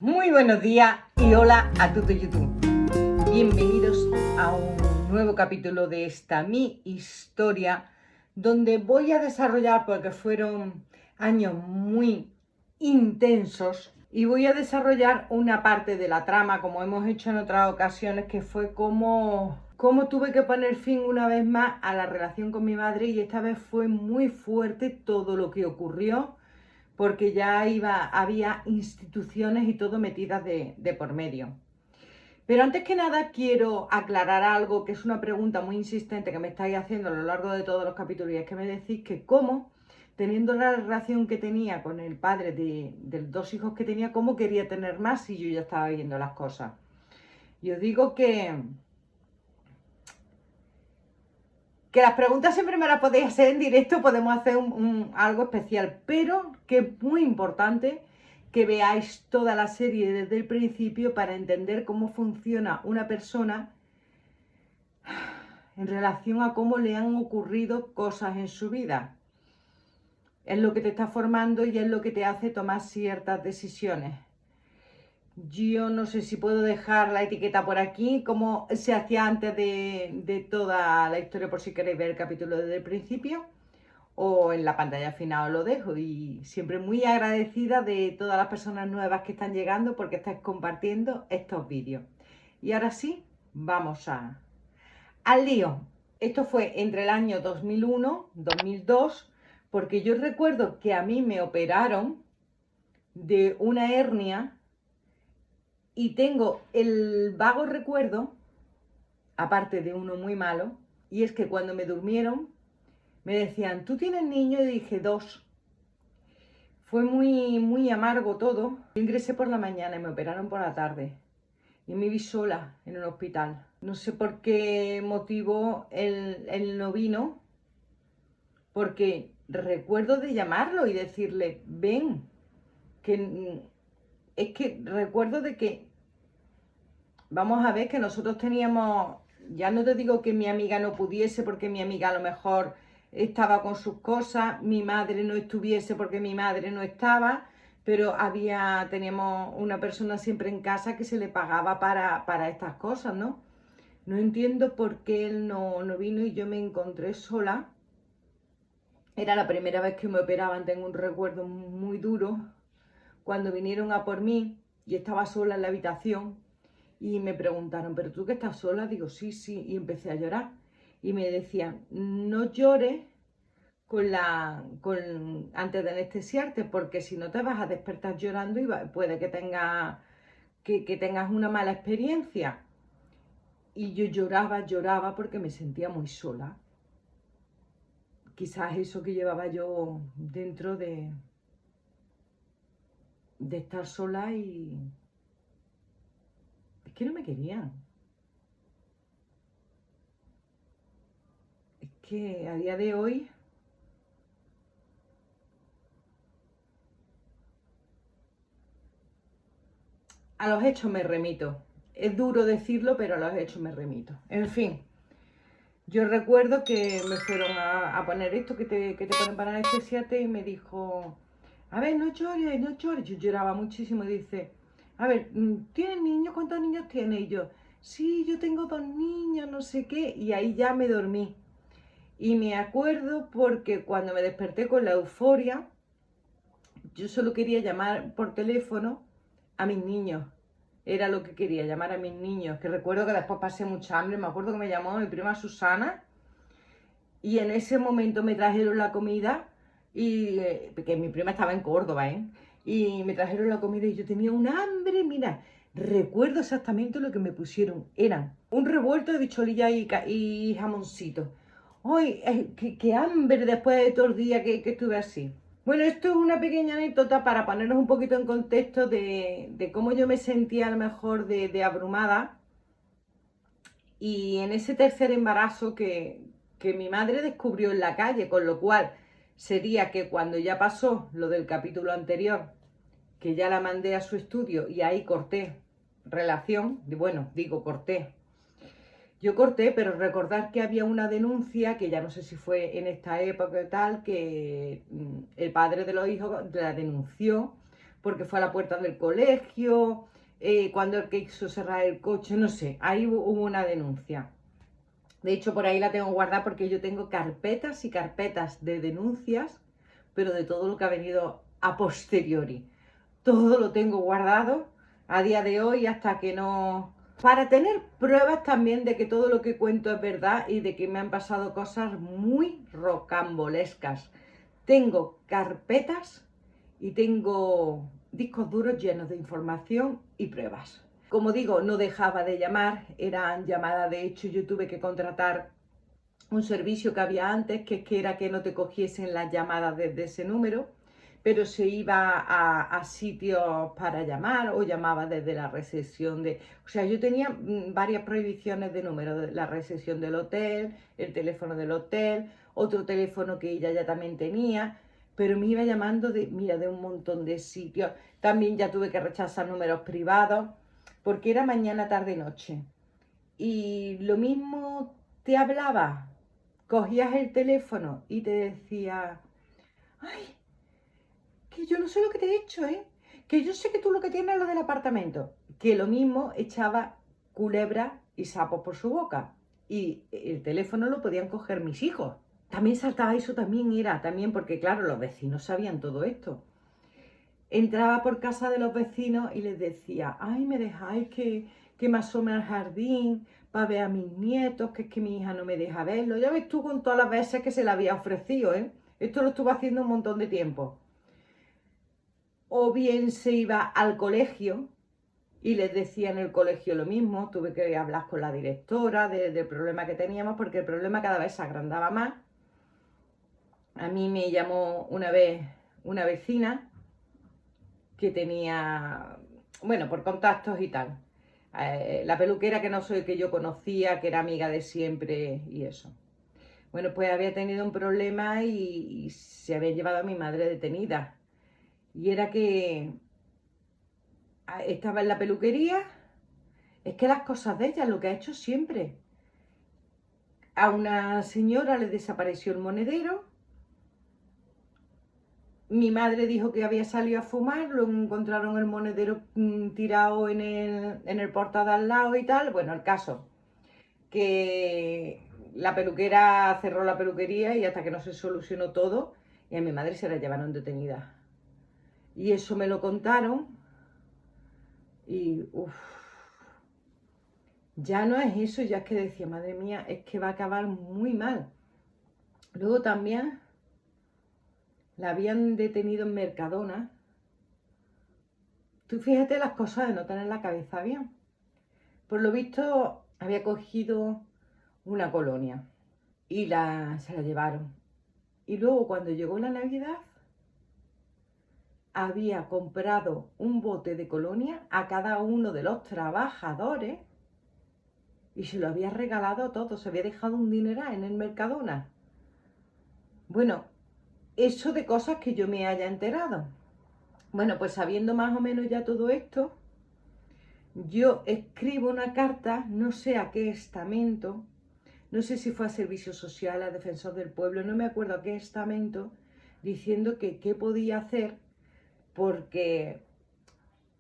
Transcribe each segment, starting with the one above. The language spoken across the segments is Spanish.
Muy buenos días y hola a todo YouTube. Bienvenidos a un nuevo capítulo de esta mi historia, donde voy a desarrollar, porque fueron años muy intensos, y voy a desarrollar una parte de la trama, como hemos hecho en otras ocasiones, que fue cómo tuve que poner fin una vez más a la relación con mi madre, y esta vez fue muy fuerte todo lo que ocurrió, porque ya había instituciones y todo metidas de por medio. Pero antes que nada quiero aclarar algo, que es una pregunta muy insistente que me estáis haciendo a lo largo de todos los capítulos, y es que me decís que cómo, teniendo la relación que tenía con el padre de los dos hijos que tenía, cómo quería tener más si yo ya estaba viendo las cosas. Y os digo que las preguntas siempre me las podéis hacer en directo, podemos hacer algo especial, pero que es muy importante que veáis toda la serie desde el principio para entender cómo funciona una persona en relación a cómo le han ocurrido cosas en su vida. Es lo que te está formando y es lo que te hace tomar ciertas decisiones. Yo no sé si puedo dejar la etiqueta por aquí, como se hacía antes de toda la historia, por si queréis ver el capítulo desde el principio, o en la pantalla final os lo dejo. Y siempre muy agradecida de todas las personas nuevas que están llegando porque estáis compartiendo estos vídeos. Y ahora sí, vamos al lío. Esto fue entre el año 2001, 2002, porque yo recuerdo que a mí me operaron de una hernia y tengo el vago recuerdo, aparte de uno muy malo, y es que cuando me durmieron me decían, ¿tú tienes niño? Y dije, 2. Fue muy amargo todo. Yo ingresé por la mañana y me operaron por la tarde. Y me vi sola en un hospital. No sé por qué motivo él no vino, porque recuerdo de llamarlo y decirle, ven, que es que recuerdo de que, vamos a ver, que nosotros teníamos, ya no te digo que mi amiga no pudiese porque mi amiga a lo mejor estaba con sus cosas, mi madre no estuviese porque mi madre no estaba, pero teníamos una persona siempre en casa que se le pagaba para estas cosas, ¿no? No entiendo por qué él no vino y yo me encontré sola. Era la primera vez que me operaban, tengo un recuerdo muy duro, cuando vinieron a por mí y estaba sola en la habitación y me preguntaron, ¿pero tú que estás sola? Digo, sí, sí, y empecé a llorar. Y me decían, no llores antes de anestesiarte, porque si no te vas a despertar llorando y puede que tengas una mala experiencia. Y yo lloraba porque me sentía muy sola. Quizás eso que llevaba yo dentro de estar sola, y es que no me querían. Es que a día de hoy a los hechos me remito. Es duro decirlo, pero a los hechos me remito. En fin, yo recuerdo que me fueron a poner esto que te ponen para anestesiarte, y me dijo, a ver, no llores, no llores. Yo lloraba muchísimo y dice, a ver, ¿tienes niños? ¿Cuántos niños tienes? Y yo, sí, yo tengo 2 niños, no sé qué. Y ahí ya me dormí. Y me acuerdo porque cuando me desperté con la euforia, yo solo quería llamar por teléfono a mis niños. Era lo que quería, llamar a mis niños. Que recuerdo que después pasé mucha hambre. Me acuerdo que me llamó mi prima Susana y en ese momento me trajeron la comida, y que mi prima estaba en Córdoba, ¿eh? Y me trajeron la comida y yo tenía un hambre, mira, recuerdo exactamente lo que me pusieron. Eran un revuelto de bicholilla y jamoncito. ¡Ay, qué hambre después de todo el día que estuve así! Bueno, esto es una pequeña anécdota para ponernos un poquito en contexto de cómo yo me sentía a lo mejor de abrumada. Y en ese tercer embarazo que mi madre descubrió en la calle, con lo cual sería que cuando ya pasó lo del capítulo anterior, que ya la mandé a su estudio y ahí corté relación, bueno, digo corté. Yo corté, pero recordar que había una denuncia, que ya no sé si fue en esta época y tal, que el padre de los hijos la denunció porque fue a la puerta del colegio, cuando el que quiso cerrar el coche, no sé, ahí hubo una denuncia. De hecho, por ahí la tengo guardada porque yo tengo carpetas y carpetas de denuncias, pero de todo lo que ha venido a posteriori. Todo lo tengo guardado a día de hoy hasta que no... Para tener pruebas también de que todo lo que cuento es verdad y de que me han pasado cosas muy rocambolescas. Tengo carpetas y tengo discos duros llenos de información y pruebas. Como digo, no dejaba de llamar, eran llamadas, de hecho yo tuve que contratar un servicio que había antes, que era que no te cogiesen las llamadas desde ese número, pero se iba a sitios para llamar o llamaba desde la recepción de... O sea, yo tenía varias prohibiciones de números, la recepción del hotel, el teléfono del hotel, otro teléfono que ella ya también tenía, pero me iba llamando de un montón de sitios. También ya tuve que rechazar números privados, porque era mañana, tarde, noche. Y lo mismo te hablaba, cogías el teléfono y te decía, ay, que yo no sé lo que te he hecho, que yo sé que tú lo que tienes es lo del apartamento. Que lo mismo echaba culebras y sapos por su boca. Y el teléfono lo podían coger mis hijos. También saltaba eso, también porque claro, los vecinos sabían todo esto. Entraba por casa de los vecinos y les decía, ay, me dejáis que me asome al jardín para ver a mis nietos, que es que mi hija no me deja verlo. Ya ves tú con todas las veces que se le había ofrecido, Esto lo estuvo haciendo un montón de tiempo. O bien se iba al colegio y les decía en el colegio lo mismo. Tuve que hablar con la directora del problema que teníamos, porque el problema cada vez se agrandaba más. A mí me llamó una vez una vecina que tenía, bueno, por contactos y tal. La peluquera que no soy, que yo conocía, que era amiga de siempre y eso. Bueno, pues había tenido un problema y se había llevado a mi madre detenida. Y era que estaba en la peluquería, es que las cosas de ella, lo que ha hecho siempre. A una señora le desapareció el monedero. Mi madre dijo que había salido a fumar, lo encontraron el monedero tirado en el portal de al lado y tal. Bueno, el caso, que la peluquera cerró la peluquería y hasta que no se solucionó todo, y a mi madre se la llevaron detenida. Y eso me lo contaron y ya no es eso, ya es que decía, madre mía, es que va a acabar muy mal. Luego también la habían detenido en Mercadona. Tú fíjate las cosas de no tener la cabeza bien. Por lo visto había cogido una colonia y se la llevaron. Y luego cuando llegó la Navidad, había comprado un bote de colonia a cada uno de los trabajadores y se lo había regalado a todos. Se había dejado un dineral en el Mercadona. Bueno, eso de cosas que yo me haya enterado. Bueno, pues sabiendo más o menos ya todo esto, yo escribo una carta, no sé a qué estamento, no sé si fue a Servicio Social, a Defensor del Pueblo, no me acuerdo a qué estamento, diciendo que qué podía hacer porque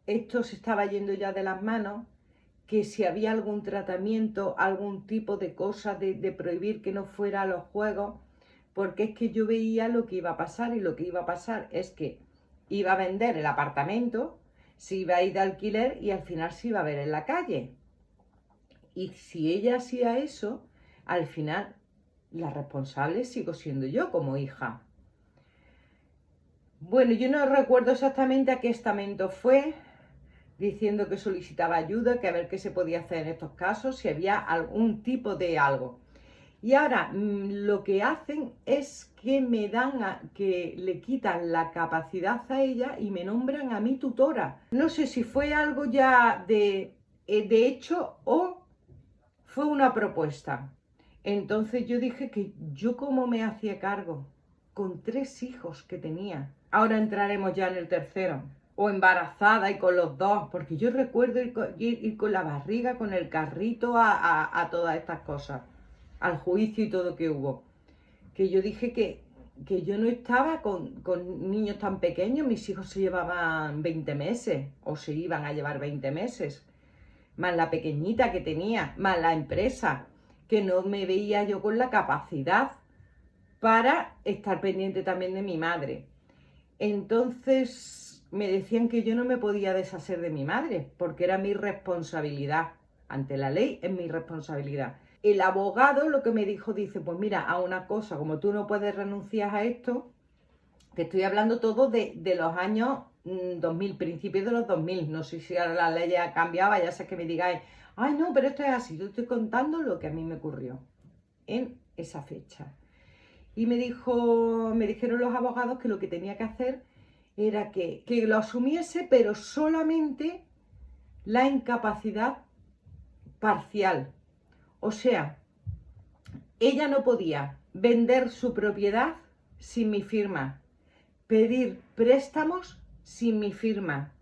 esto se estaba yendo ya de las manos, que si había algún tratamiento, algún tipo de cosa de prohibir que no fuera a los juegos, porque es que yo veía lo que iba a pasar y lo que iba a pasar es que iba a vender el apartamento, se iba a ir de alquiler y al final se iba a ver en la calle. Y si ella hacía eso, al final la responsable sigo siendo yo como hija. Bueno, yo no recuerdo exactamente a qué estamento fue, diciendo que solicitaba ayuda, que a ver qué se podía hacer en estos casos, si había algún tipo de algo. Y ahora lo que hacen es que que le quitan la capacidad a ella y me nombran a mi tutora. No sé si fue algo ya de hecho o fue una propuesta. Entonces yo dije que yo cómo me hacía cargo con 3 hijos que tenía. Ahora entraremos ya en el tercero. O embarazada y con los 2, porque yo recuerdo ir con la barriga, con el carrito a todas estas cosas, al juicio y todo que hubo. Que yo dije que que yo no estaba con niños tan pequeños, mis hijos se llevaban 20 meses o se iban a llevar 20 meses, más la pequeñita que tenía, más la empresa, que no me veía yo con la capacidad para estar pendiente también de mi madre. Entonces me decían que yo no me podía deshacer de mi madre, porque era mi responsabilidad. Ante la ley es mi responsabilidad. El abogado lo que me dijo, dice, pues mira, a una cosa, como tú no puedes renunciar a esto, te estoy hablando todo de los años 2000, principios de los 2000, no sé si ahora la ley ha cambiado, ya sé que me digáis, ay no, pero esto es así, yo estoy contando lo que a mí me ocurrió en esa fecha. Y me dijeron los abogados que lo que tenía que hacer era que lo asumiese, pero solamente la incapacidad parcial. O sea, ella no podía vender su propiedad sin mi firma, pedir préstamos sin mi firma.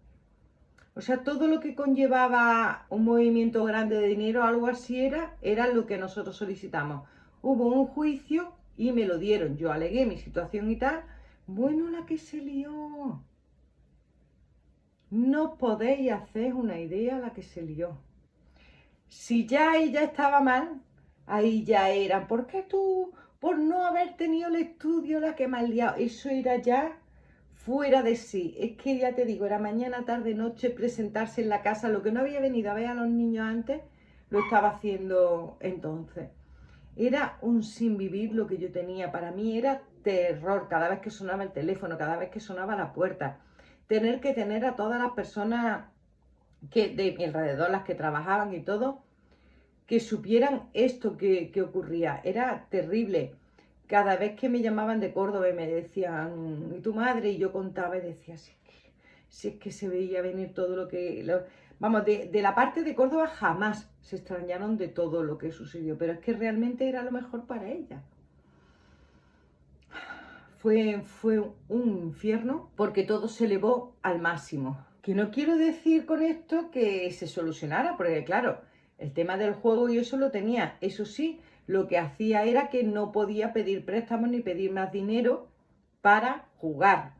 O sea, todo lo que conllevaba un movimiento grande de dinero, algo así era lo que nosotros solicitamos. Hubo un juicio y me lo dieron. Yo alegué mi situación y tal. Bueno, la que se lió. No podéis hacer una idea la que se lió. Si ya ella estaba mal, ahí ya era, ¿por qué tú, por no haber tenido el estudio, la que me has liado? Eso era ya fuera de sí. Es que ya te digo, era mañana, tarde, noche, presentarse en la casa. Lo que no había venido a ver a los niños antes, lo estaba haciendo entonces. Era un sinvivir lo que yo tenía. Para mí era terror cada vez que sonaba el teléfono, cada vez que sonaba la puerta. Tener que tener a todas las personas que de mi alrededor, las que trabajaban y todo, que supieran esto que ocurría. Era terrible. Cada vez que me llamaban de Córdoba y me decían, ¿y tu madre? Y yo contaba y decía, si es que se veía venir todo lo que... Vamos, de la parte de Córdoba jamás se extrañaron de todo lo que sucedió, pero es que realmente era lo mejor para ella. Fue un infierno porque todo se elevó al máximo. Que no quiero decir con esto que se solucionara, porque claro, el tema del juego yo eso lo tenía. Eso sí, lo que hacía era que no podía pedir préstamos ni pedir más dinero para jugar.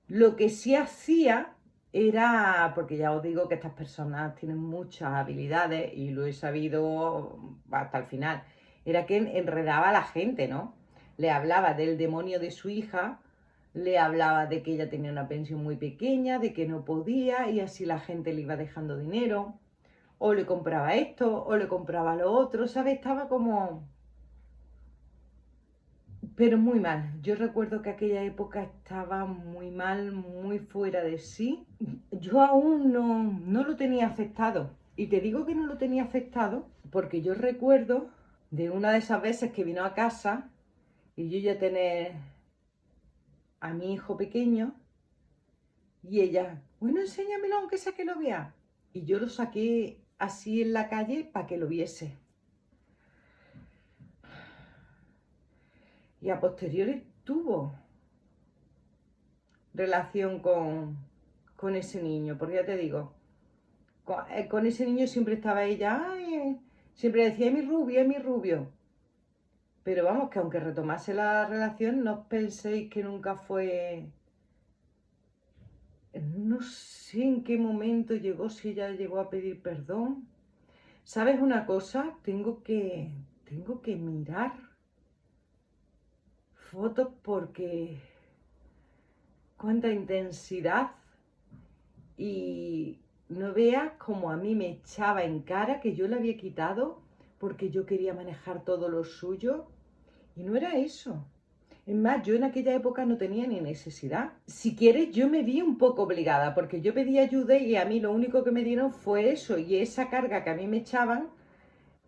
Lo que sí hacía era, porque ya os digo que estas personas tienen muchas habilidades y lo he sabido hasta el final, era que enredaba a la gente, ¿no? Le hablaba del demonio de su hija, le hablaba de que ella tenía una pensión muy pequeña, de que no podía y así la gente le iba dejando dinero, o le compraba esto, o le compraba lo otro, ¿sabes? Estaba como... Pero muy mal. Yo recuerdo que aquella época estaba muy mal, muy fuera de sí. Yo aún no lo tenía aceptado. Y te digo que no lo tenía aceptado porque yo recuerdo de una de esas veces que vino a casa y yo ya tener a mi hijo pequeño y ella, bueno, enséñamelo aunque sea que lo vea. Y yo lo saqué así en la calle para que lo viese. Y a posteriori tuvo relación con ese niño, porque ya te digo, con ese niño siempre estaba ella, ay, siempre decía, es mi rubio, es mi rubio. Pero vamos, que aunque retomase la relación, no penséis que nunca fue... No sé en qué momento llegó, si ella llegó a pedir perdón. ¿Sabes una cosa? Tengo que mirar fotos porque cuánta intensidad y no veas como a mí me echaba en cara que yo le había quitado porque yo quería manejar todo lo suyo y no era eso. Es más, yo en aquella época no tenía ni necesidad. Si quieres, yo me vi un poco obligada porque yo pedí ayuda y a mí lo único que me dieron fue eso y esa carga que a mí me echaban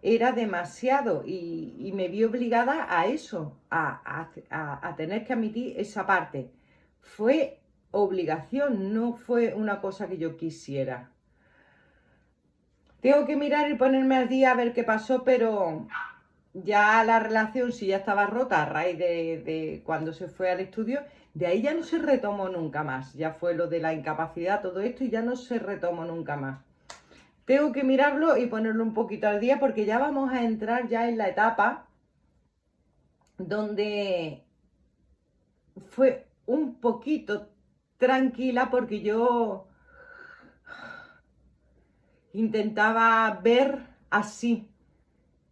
era demasiado y me vi obligada a eso, a tener que admitir esa parte. Fue obligación, no fue una cosa que yo quisiera. Tengo que mirar y ponerme al día a ver qué pasó, pero ya la relación, si ya estaba rota a raíz de cuando se fue al estudio, de ahí ya no se retomó nunca más. Ya fue lo de la incapacidad, todo esto, y ya no se retomó nunca más. Tengo que mirarlo y ponerlo un poquito al día porque ya vamos a entrar ya en la etapa donde fue un poquito tranquila porque yo intentaba ver así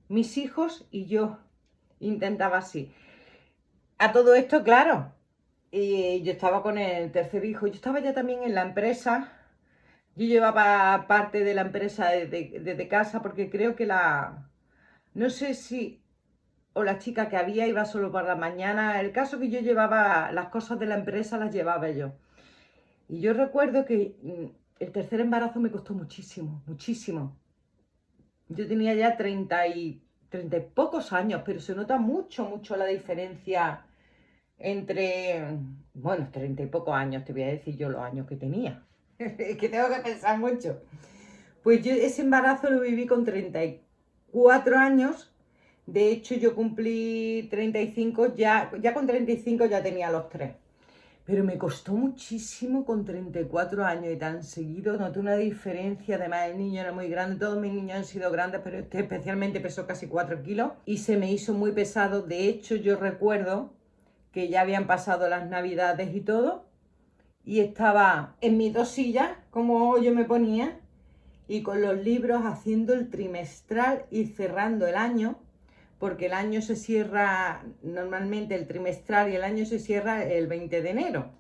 mis hijos y yo intentaba así. A todo esto, claro, y yo estaba con el tercer hijo, yo estaba ya también en la empresa, yo llevaba parte de la empresa desde casa porque creo que no sé si, o la chica que había iba solo por la mañana, el caso que yo llevaba las cosas de la empresa, las llevaba yo. Y yo recuerdo que el tercer embarazo me costó muchísimo, muchísimo. Yo tenía ya 30 y pocos años, pero se nota mucho, mucho la diferencia entre, bueno, 30 y pocos años, te voy a decir yo los años que tenía. Es que tengo que pensar mucho. Pues yo ese embarazo lo viví con 34 años. De hecho, yo cumplí 35, ya con 35 ya tenía los tres. Pero me costó muchísimo con 34 años y tan seguido. Noté una diferencia. Además, el niño era muy grande. Todos mis niños han sido grandes, pero este especialmente pesó casi 4 kilos. Y se me hizo muy pesado. De hecho, yo recuerdo que ya habían pasado las navidades y todo. Y estaba en mis dos sillas, como yo me ponía, y con los libros haciendo el trimestral y cerrando el año, porque el año se cierra normalmente el trimestral y el año se cierra el 20 de enero.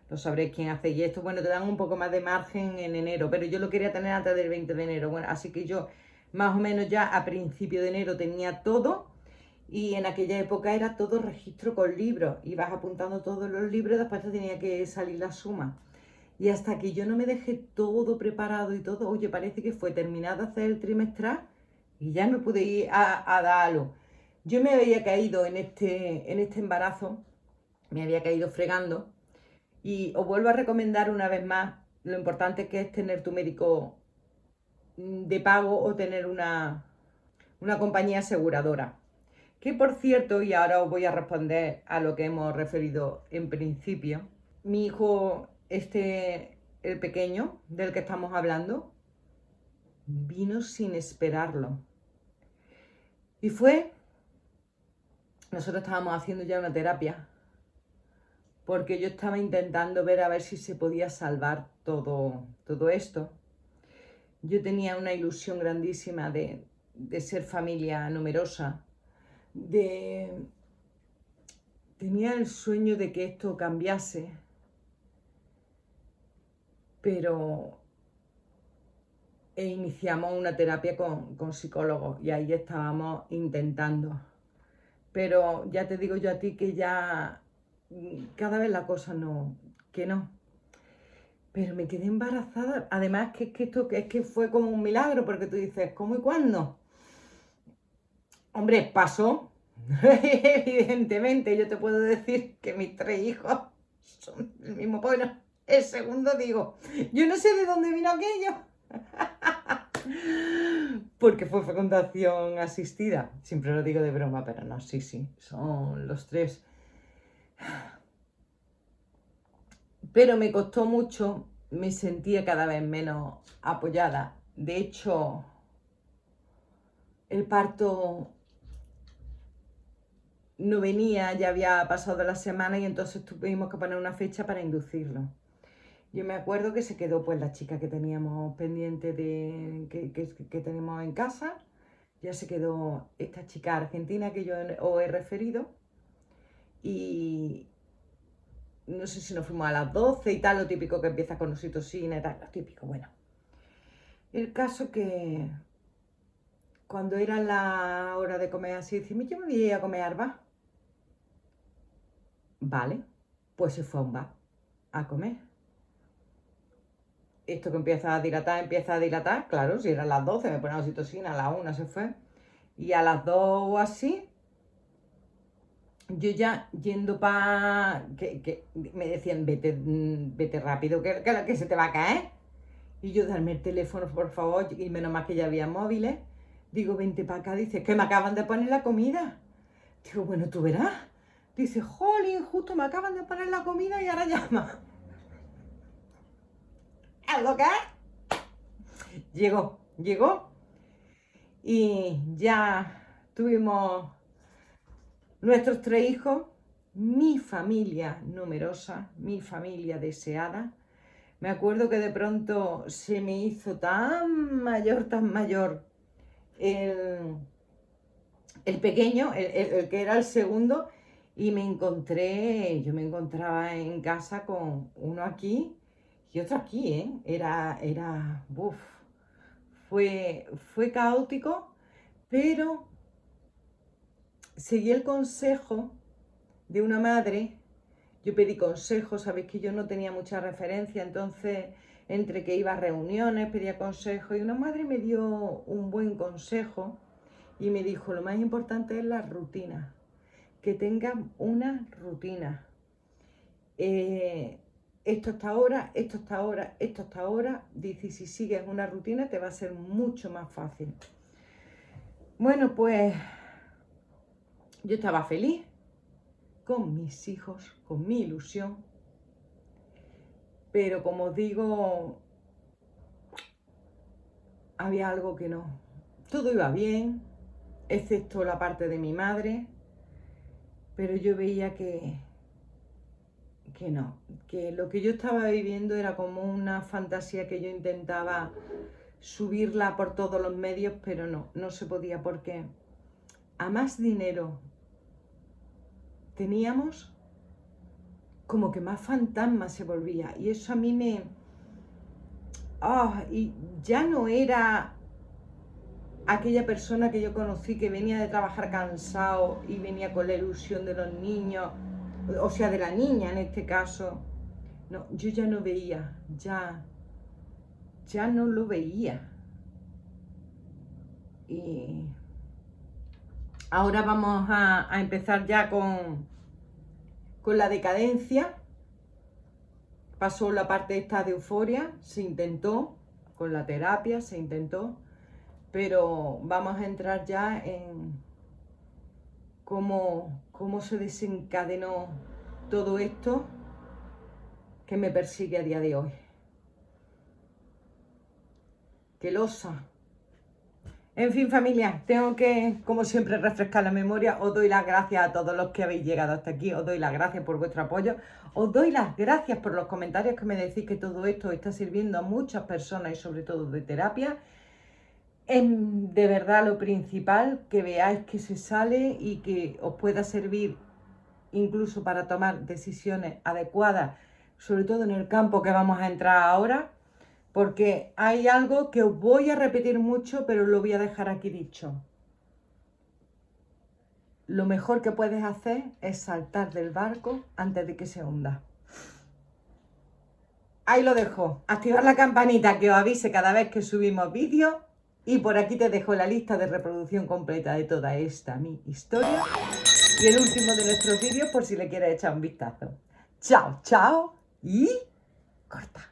Lo sabréis quién hace y esto, bueno, te dan un poco más de margen en enero, pero yo lo quería tener antes del 20 de enero, bueno, así que yo más o menos ya a principio de enero tenía todo y en aquella época era todo registro con libros, ibas apuntando todos los libros y después te tenía que salir la suma. Y hasta que yo no me dejé todo preparado y todo, oye, parece que fue terminado de hacer el trimestral y ya me pude ir a dar algo. Yo me había caído en este embarazo, me había caído fregando y os vuelvo a recomendar una vez más lo importante que es tener tu médico de pago o tener una compañía aseguradora. Que por cierto, y ahora os voy a responder a lo que hemos referido en principio, mi hijo, el pequeño del que estamos hablando, vino sin esperarlo. Y nosotros estábamos haciendo ya una terapia, porque yo estaba intentando ver a ver si se podía salvar todo esto. Yo tenía una ilusión grandísima de ser familia numerosa, tenía el sueño de que esto cambiase, pero iniciamos una terapia con psicólogos y ahí estábamos intentando. Pero ya te digo yo a ti que ya cada vez la cosa que no. Pero me quedé embarazada. Además que esto es que fue como un milagro, porque tú dices, ¿cómo y cuándo? Hombre, pasó. Evidentemente, yo te puedo decir que mis tres hijos son el mismo. Bueno, el segundo digo, yo no sé de dónde vino aquello. Porque fue fecundación asistida. Siempre lo digo de broma, pero no, sí, son los tres. Pero me costó mucho, me sentía cada vez menos apoyada. De hecho, el parto no venía, ya había pasado la semana y entonces tuvimos que poner una fecha para inducirlo. Yo me acuerdo que se quedó pues la chica que teníamos pendiente que tenemos en casa, ya se quedó esta chica argentina que yo os he referido y no sé si nos fuimos a las 12 y tal, lo típico que empieza con oxitocina y tal, lo típico, bueno. El caso que cuando era la hora de comer así, decimos, yo me voy a ir a comer arba. Vale, pues se fue a un bar a comer. Esto que empieza a dilatar, claro, si eran las 12, me ponía oxitocina, a las 1 se fue. Y a las 2 o así, yo ya yendo para... que me decían, vete rápido, que se te va a caer. Y yo, darme el teléfono, por favor, y menos mal que ya había móviles. Digo, vente para acá, dice, que me acaban de poner la comida. Digo, bueno, tú verás. Dice, jolín, justo me acaban de poner la comida y ahora llama. ¿Es lo que es? Llegó y ya tuvimos nuestros tres hijos mi familia numerosa, mi familia deseada. Me acuerdo que de pronto se me hizo tan mayor el pequeño, el que era el segundo, y yo me encontraba en casa con uno aquí y otro aquí, ¿eh? Fue caótico, pero seguí el consejo de una madre. Yo pedí consejo, sabéis que yo no tenía mucha referencia, entonces entre que iba a reuniones pedía consejo y una madre me dio un buen consejo y me dijo, lo más importante es la rutina, que tengan una rutina. Esto hasta ahora, esto hasta ahora, esto hasta ahora. Dice, si sigues una rutina te va a ser mucho más fácil. Bueno, pues yo estaba feliz con mis hijos, con mi ilusión, pero como os digo, había algo que no. Todo iba bien, excepto la parte de mi madre, pero yo veía que no, que lo que yo estaba viviendo era como una fantasía que yo intentaba subirla por todos los medios, pero no se podía, porque a más dinero teníamos, como que más fantasma se volvía, y eso a mí y ya no era aquella persona que yo conocí que venía de trabajar cansado y venía con la ilusión de los niños, o sea, de la niña en este caso. No, yo ya no veía, ya no lo veía. Y ahora vamos a empezar ya con la decadencia. Pasó la parte esta de euforia, se intentó, con la terapia se intentó, pero vamos a entrar ya en cómo se desencadenó todo esto que me persigue a día de hoy. ¡Qué losa! En fin, familia, tengo que, como siempre, refrescar la memoria. Os doy las gracias a todos los que habéis llegado hasta aquí. Os doy las gracias por vuestro apoyo. Os doy las gracias por los comentarios que me decís que todo esto está sirviendo a muchas personas y sobre todo de terapia. Es de verdad lo principal, que veáis que se sale y que os pueda servir incluso para tomar decisiones adecuadas, sobre todo en el campo que vamos a entrar ahora. Porque hay algo que os voy a repetir mucho, pero lo voy a dejar aquí dicho. Lo mejor que puedes hacer es saltar del barco antes de que se hunda. Ahí lo dejo. Activar la campanita que os avise cada vez que subimos vídeos. Y por aquí te dejo la lista de reproducción completa de toda esta mi historia. Y el último de nuestros vídeos por si le quieres echar un vistazo. Chao, chao y corta.